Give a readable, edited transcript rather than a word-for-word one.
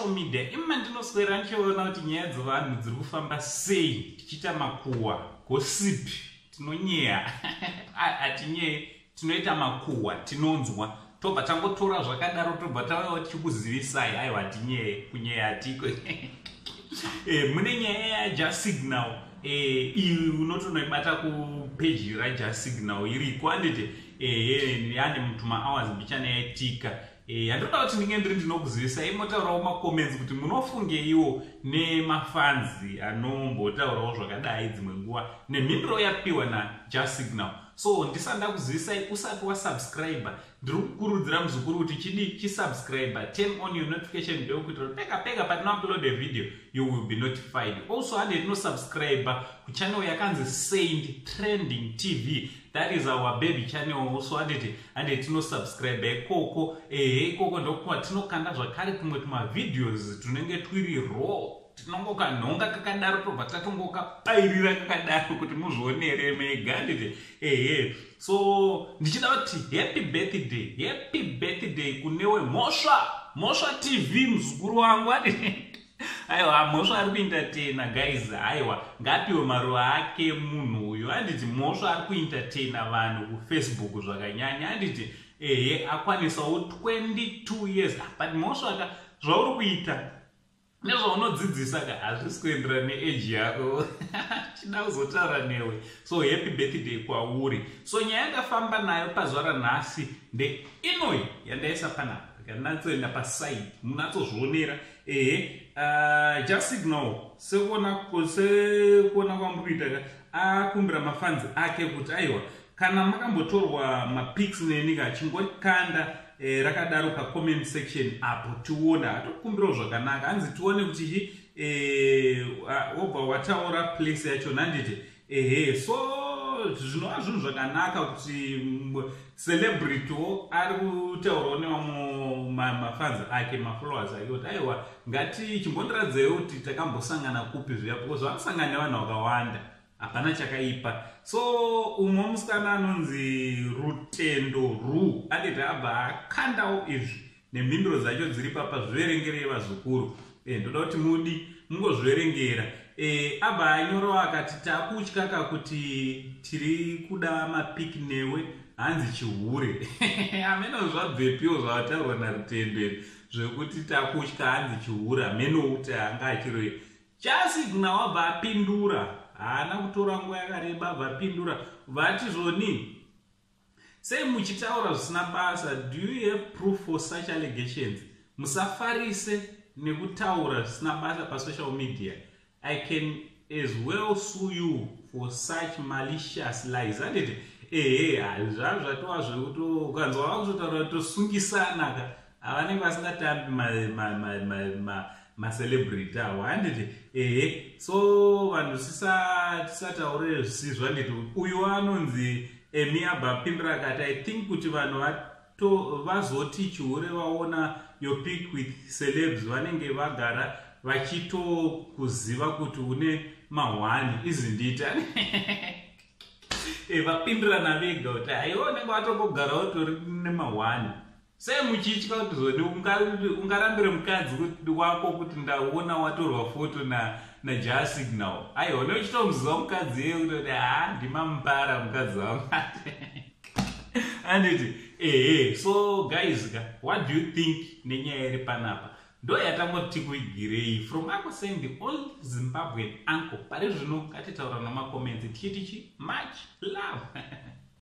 media imma ndinoswera ndichiona kuti nyaya dzevanhu dziri kufamba sei, tichiita makuhwa, gossip, tinonyeya hatinyeyi, tinoita makuhwa, tinonzwa, tobva tangotora zvakadaro tobva tauyawo tichikuzivisai, aiwa hatinyeyi, kunyeya hatiko. Mune nyaya yaJust Signal, iyi unotonoibata kupeji raJust Signal iriko, handiti yane mutuma hours mbichana yaitika. Handinoda kuti ndinge ndinokuzivisai motaurawo macomments kuti munofungeiwo nemafanzi anombotaurawo zvakadai dzimwe nguva nemhinduro yapiwa naJust Signal. So ndisanda kuzivisai usati wasubscriber, ndiri kukurudzira muzukuru kuti chisubscriber, turn on your notification bell kuitira pega patinoupload a video you will be notified. Also hande tinosubscriber kuchannel yakanzi Saint Trending TV, that is our baby channel. Also hande tinosubscribe ikoko, ikoko ndokuma tinokanda zvakare tumwe videos tunenge twiri raw, tinongokanhonga kakadaro tobva tatongokabairira kakadaro kuti muzvionere mega, handiti so ndichida kuti happy birthday kunewe Mhosva TV muzukuru wangu, handiti aiwa Mhosva ari kuentertaina guys, aiwa ngapiwe maruva ake munhu uyu, handiti Mhosva ari kuentertaina vanhu kuFacebook zvakanyanya, handiti akwanisawo 22 years, but Mhosva zvauri kuita nezvaunodzidzisa hazvisi kuenderana neage yako chida kuzotaura newe. So happy birthday kwauri. So nyaya yandafamba nayo pazuva ranhasi ndeinoyi yandaisa panapa, kanatsoenda pasite munatsozvionera. Just Signal sekuona kwamuri kuita akumbira mafanzi ake kuti aiwa kana makambotorwa mapics nenika achingokanda rakadaro comment section apo tiona atokumbirawo zvakanaka, hanzi tione kuti obva wataura place yacho, handiti so zvinova zvinhu zvakanaka kuti celebrity ari kutaurawo nevamwe mafanzi ake, mafollowers ake kuti aiwa ngati chimbondiradzeiwo kuti takambosangana kupi zviya, because vakasangana nevanhu vakawanda, hapana chakaipa. So umwe musikana anonzi Rutendo Ru aditi abva akandawo izvi nemhinduro dzacho dziri papa, zviverengerei vazukuru, ndoda kuti mungozviverengera. Abva anyorawo akati takutya kuti tiri kuda mapik newe, hanzi chihure ameno zvabvepiwo zvavataurwa naRutendo zvekuti takutya hanzi chihure, ameno kuti anga achiroi. Just Signal wabva apindura, haana kutora nguva yakareba, vapindura vati zvoni, sei muchitaura zvisina basa, do you have proof for such allegations? Musafarise nekutaura zvisina basa pasocial media. I can as well sue you for such malicious lies, handiti zvazvatova zvekuti ukanzwa vakuzotaura tosungisana ka havanenge vasingatambi macelebrity avo, handiti so vanhu tisataure zvisizvo, handiti uyu anonzi Emiabva apindura akati I think kuti vanhu vazoti chihure vaona your pic with celebs vanenge vagara vachitokuziva kuti une mahwani, izindita vapindurana vega kuti aiwo nenge vatongogarawo tori nemahwani. Sei muchitya kuti zoni ungarambire mukadzi wako kuti ndaona watorwa foto naJust Signal, aiwa neuchitomuziva mukadzi iye kuti ndimamupara mukadzi wangu, handiti so guys, what do you think nenyaya iri panapa? Ndo yatangoti kuigirei from Uncle Sam, the old Zimbabwean uncle. Pari zvino ngatitaura namakomenti tichiti much love.